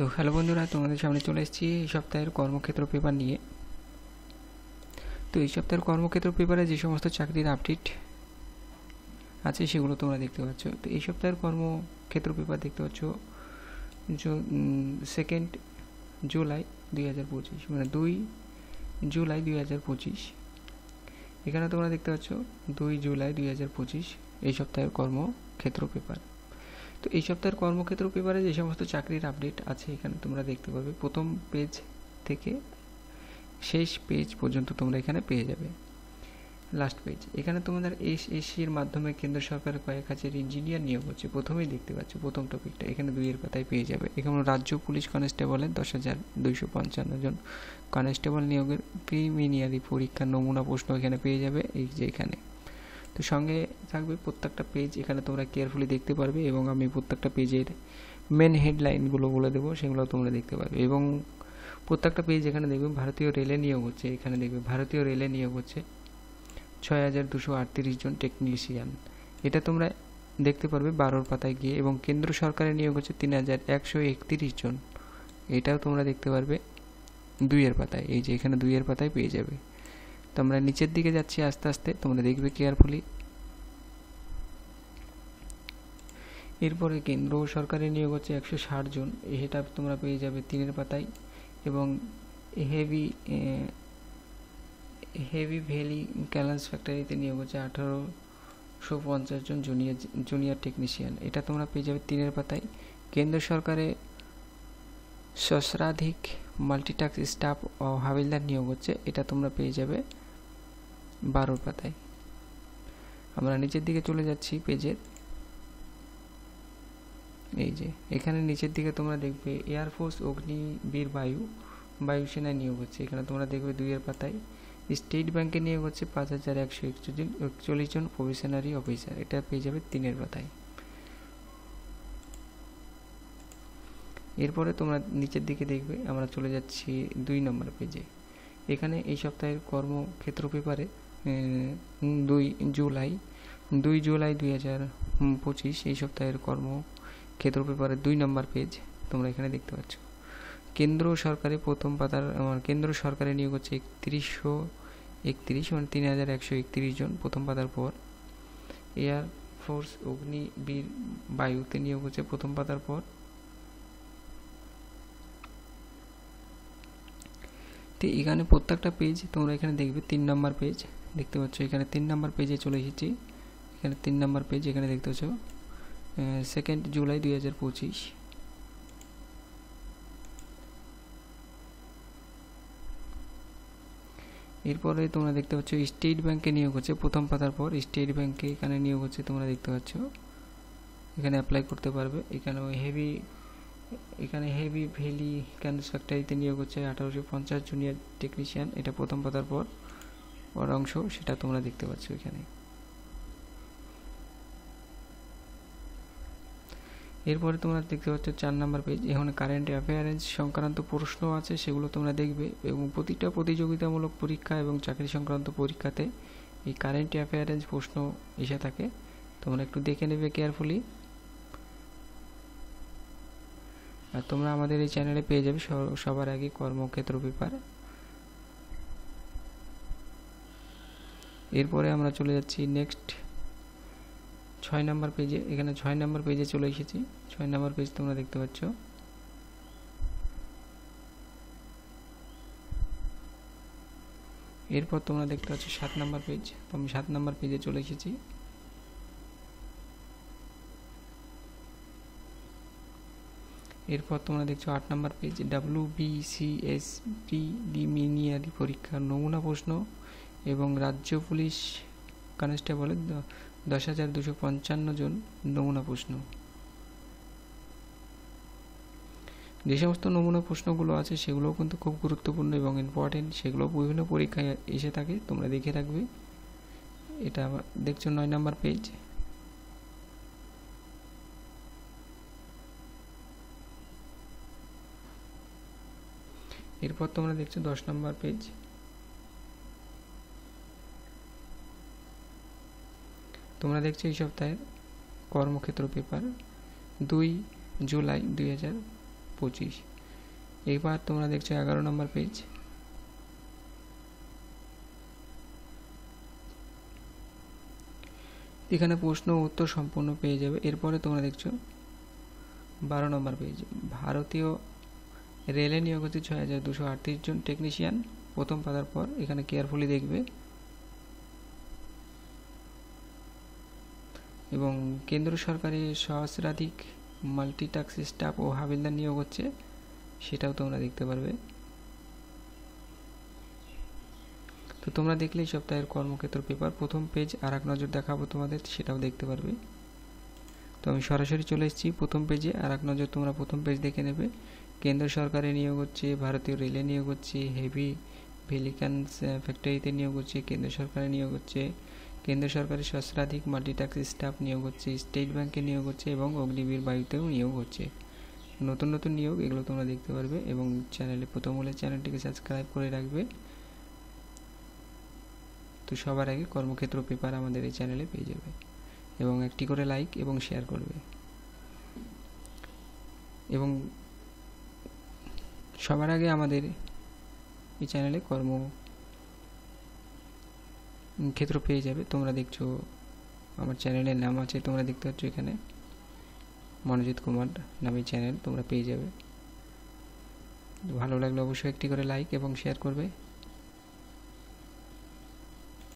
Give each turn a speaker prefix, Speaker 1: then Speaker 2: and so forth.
Speaker 1: তো হ্যালো বন্ধুরা, তোমাদের সামনে চলে এসেছি এই সপ্তাহের কর্মক্ষেত্র পেপার নিয়ে। তো এই সপ্তাহের কর্মক্ষেত্র পেপারে যে সমস্ত চাকরির আপডেট আছে সেগুলো তোমরা দেখতে পাচ্ছ। তো এই সপ্তাহের কর্মক্ষেত্র পেপার দেখতে পাচ্ছ 2 জুলাই 2025, মানে 2 জুলাই 2025। এখানে তোমরা দেখতে পাচ্ছ 2 জুলাই 2025 এই সপ্তাহের কর্মক্ষেত্র পেপার। তো এই সপ্তাহের কর্মক্ষেত্র পেপারে যে সমস্ত চাকরির আপডেট আছে এখানে তোমরা দেখতে পাবে। প্রথম পেজ থেকে শেষ পেজ পর্যন্ত তোমরা এখানে পেয়ে যাবে। লাস্ট পেজ, এখানে তোমাদের এসএসসির মাধ্যমে কেন্দ্র সরকারের কয়েক হাজার ইঞ্জিনিয়ার নিয়োগ হচ্ছে। প্রথমেই দেখতে পাচ্ছ প্রথম টপিকটা, এখানে 2 এর পাতায় পেয়ে যাবে। এখানে রাজ্য পুলিশ কনস্টেবলের 10,255 জন কনস্টেবল নিয়োগের প্রিলিমিনারি পরীক্ষার নমুনা প্রশ্ন এখানে পেয়ে যাবে, এই যে এখানে। তো সঙ্গে থাকবে প্রত্যেকটা পেজ, এখানে তোমরা কেয়ারফুলি দেখতে পারবে এবং আমি প্রত্যেকটা পেজের মেন হেডলাইনগুলো বলে দেবো, সেগুলো তোমরা দেখতে পারবে। এবং প্রত্যেকটা পেজ এখানে দেখবে ভারতীয় রেলে নিয়োগ হচ্ছে। এখানে দেখবে ভারতীয় রেলে নিয়োগ হচ্ছে 6,238 জন টেকনিশিয়ান, এটা তোমরা দেখতে পারবে 12 পাতায় গিয়ে। এবং কেন্দ্র সরকারের নিয়োগ হচ্ছে 3,131 জন, এটাও তোমরা দেখতে পারবে 2 এর পাতায়, এই যে এখানে 2 এর পাতায় পেয়ে যাবে। তো আমরা নিচের দিকে যাচ্ছি আস্তে আস্তে, তোমরা দেখবে কেয়ারফুলি। এরপরে কেন্দ্র সরকারের নিয়োগ হচ্ছে 160 জন, এটা তোমরা পেয়ে যাবে 3 এর পাতায়। এবং হেভি ভ্যালি ক্যালেন্স ফ্যাক্টরিতে নিয়োগ হচ্ছে 1,850 জন জুনিয়র টেকনিশিয়ান, এটা তোমরা পেয়ে যাবে 3 এর পাতায়। কেন্দ্র সরকারে সহস্রাধিক মাল্টিটাস্ক স্টাফ ও হাবিলদার নিয়োগ হচ্ছে, এটা তোমরা পেয়ে যাবে 12 পাতায়। আমরা নিচের দিকে চলে যাচ্ছি পেজের, এই যে এখানে নিচের দিকে তোমরা দেখবে এয়ারফোর্স অগ্নিবীর বায়ুসেনায় নিয়োগ হচ্ছে, এখানে তোমরা দেখবে 2 এর পাতায়। স্টেট ব্যাংকে নিয়োগ হচ্ছে 5,141 জন প্রবেশনারি অফিসার, এটা পেয়ে যাবে 3 এর পাতায়। এরপরে তোমরা নিচের দিকে দেখবে, আমরা চলে যাচ্ছি 2 নম্বর পেজে। এখানে এই সপ্তাহের কর্মক্ষেত্র পেপারে 2 জুলাই 2025 এই সপ্তাহের কর্মক্ষেত্র পেপারের 2 নম্বর পেজ তোমরা এখানে দেখতে পাচ্ছ। কেন্দ্র সরকারের প্রথম পাতার কেন্দ্র সরকারের নিয়োগ হচ্ছে 331, মানে 3,131 জন প্রথম পাতার পর। এয়ার ফোর্স অগ্নিবীর বায়ুতে নিয়োগ হচ্ছে প্রথম পাতার পর। তো এখানে প্রত্যেকটা পেজ তোমরা এখানে দেখবে 3 নম্বর পেজ দেখতে পাচ্ছ। এখানে 3 নম্বর পেজে চলে এসেছি, এখানে 3 নম্বর পেজ এখানে দেখতে পাচ্ছ 2 জুলাই 2025। এরপরে তোমরা দেখতে পাচ্ছ স্টেট ব্যাংকে নিয়োগ হচ্ছে প্রথম পাতার পর। স্টেট ব্যাংকে এখানে নিয়োগ হচ্ছে, তোমরা দেখতে পাচ্ছ এখানে অ্যাপ্লাই করতে পারবে। এখানে হেভি ভ্যালি ক্যালেন্স ফ্যাক্টরিতে নিয়োগ হচ্ছে 1,850 জুনিয়র টেকনিশিয়ান, এটা প্রথম পাতার পর অংশ, সেটা তোমরা দেখতে পাচ্ছ এখানে। এরপরে তোমরা দেখতে পাচ্ছ 4 নম্বর পেজ, এখানে কারেন্ট অ্যাফেয়ার্স সংক্রান্ত প্রশ্ন আছে, সেগুলো তোমরা দেখবে। এবং প্রতিটা প্রতিযোগিতামূলক পরীক্ষা এবং চাকরি সংক্রান্ত পরীক্ষাতে এই কারেন্ট অ্যাফেয়ার্স প্রশ্ন এসে থাকে, তোমরা একটু দেখে নেবে কেয়ারফুলি। আর তোমরা আমাদের এই চ্যানেলে পেয়ে যাবে সবার আগে কর্মক্ষেত্র পেপার। এরপরে আমরা চলে যাচ্ছি নেক্সট 6 নম্বর পেজে। এখানে 6 নম্বর পেজে চলে এসেছি। 6 নম্বর পেজ তোমরা দেখতে পাচ্ছ। এরপর তোমরা দেখতে পাচ্ছ 7 নম্বর পেজ, তো আমি 7 নম্বর পেজে চলে এসেছি। এরপর তোমরা দেখছো 8 নম্বর পেজ, WBCS প্রিলিমিনারি পরীক্ষার নমুনা প্রশ্ন এবং রাজ্য পুলিশ কনস্টেবলের 10,255 জন নমুনা প্রশ্ন। যে সমস্ত নমুনা প্রশ্নগুলো আছে সেগুলোও কিন্তু খুব গুরুত্বপূর্ণ এবং ইম্পর্টেন্ট, সেগুলো বিভিন্ন পরীক্ষায় এসে থাকে, তোমরা দেখে রাখবে। এটা দেখছো 9 নম্বর পেজ। এরপর তোমরা দেখছো 10 নম্বর পেজ। তোমরা দেখছো এই সপ্তাহের কর্মক্ষেত্র পেপার 2 জুলাই 2025। এবার তোমরা দেখছো 11 নম্বর পেজ। এখানে প্রশ্ন উত্তর সম্পূর্ণ পেয়ে যাবে। এরপরে তোমরা দেখছো 12 নম্বর পেজ। ভারতীয় রেলে নিয়োগ হচ্ছে 6238 জন টেকনিশিয়ান। প্রথম পাতার পর এখানে কেয়ারফুলি দেখবে। এবং কেন্দ্র সরকারের সহস্রাধিক মাল্টিটাস্ক স্টাফ ও হাবিলদার নিয়োগ হচ্ছে, সেটাও তোমরা দেখতে পারবে। তো তোমরা দেখলে এই সপ্তাহের কর্মক্ষেত্র পেপার প্রথম পেজ আর এক নজর দেখাবো তোমাদের, সেটাও দেখতে পারবে। তো আমি সরাসরি চলে এসেছি প্রথম পেজে। আর এক নজর তোমরা প্রথম পেজ দেখে নেবে। কেন্দ্র সরকারে নিয়োগ হচ্ছে, ভারতীয় রেলে নিয়োগ হচ্ছে, হেভি ভেহিকলস ফ্যাক্টরিতে নিয়োগ হচ্ছে, কেন্দ্র সরকারে নিয়োগ হচ্ছে, কেন্দ্র সরকারের সহস্রাধিক মাল্টিটাস্ক স্টাফ নিয়োগ হচ্ছে, স্টেট ব্যাংকে নিয়োগ হচ্ছে এবং অগ্নিবীর বায়ুতেও নিয়োগ হচ্ছে। নতুন নতুন নিয়োগ, এগুলো তোমরা দেখতে পারবে। এবং চ্যানেলে প্রথম হলে চ্যানেলটিকে সাবস্ক্রাইব করে রাখবে। তো সবার আগে কর্মক্ষেত্র পেপার আমাদের এই চ্যানেলে পেয়ে যাবে। এবং একটি করে লাইক এবং শেয়ার করবে। এবং সবার আগে আমাদের এই চ্যানেলে কর্মক্ষেত্র পেয়ে যাবে। তোমরা দেখছো আমার চ্যানেলের নাম আছে, তোমরা দেখতে পাচ্ছ এখানে মনোজিৎ কুমার নামে চ্যানেল, তোমরা পেয়ে যাবে। ভালো লাগলে অবশ্যই একটি করে লাইক এবং শেয়ার করবে।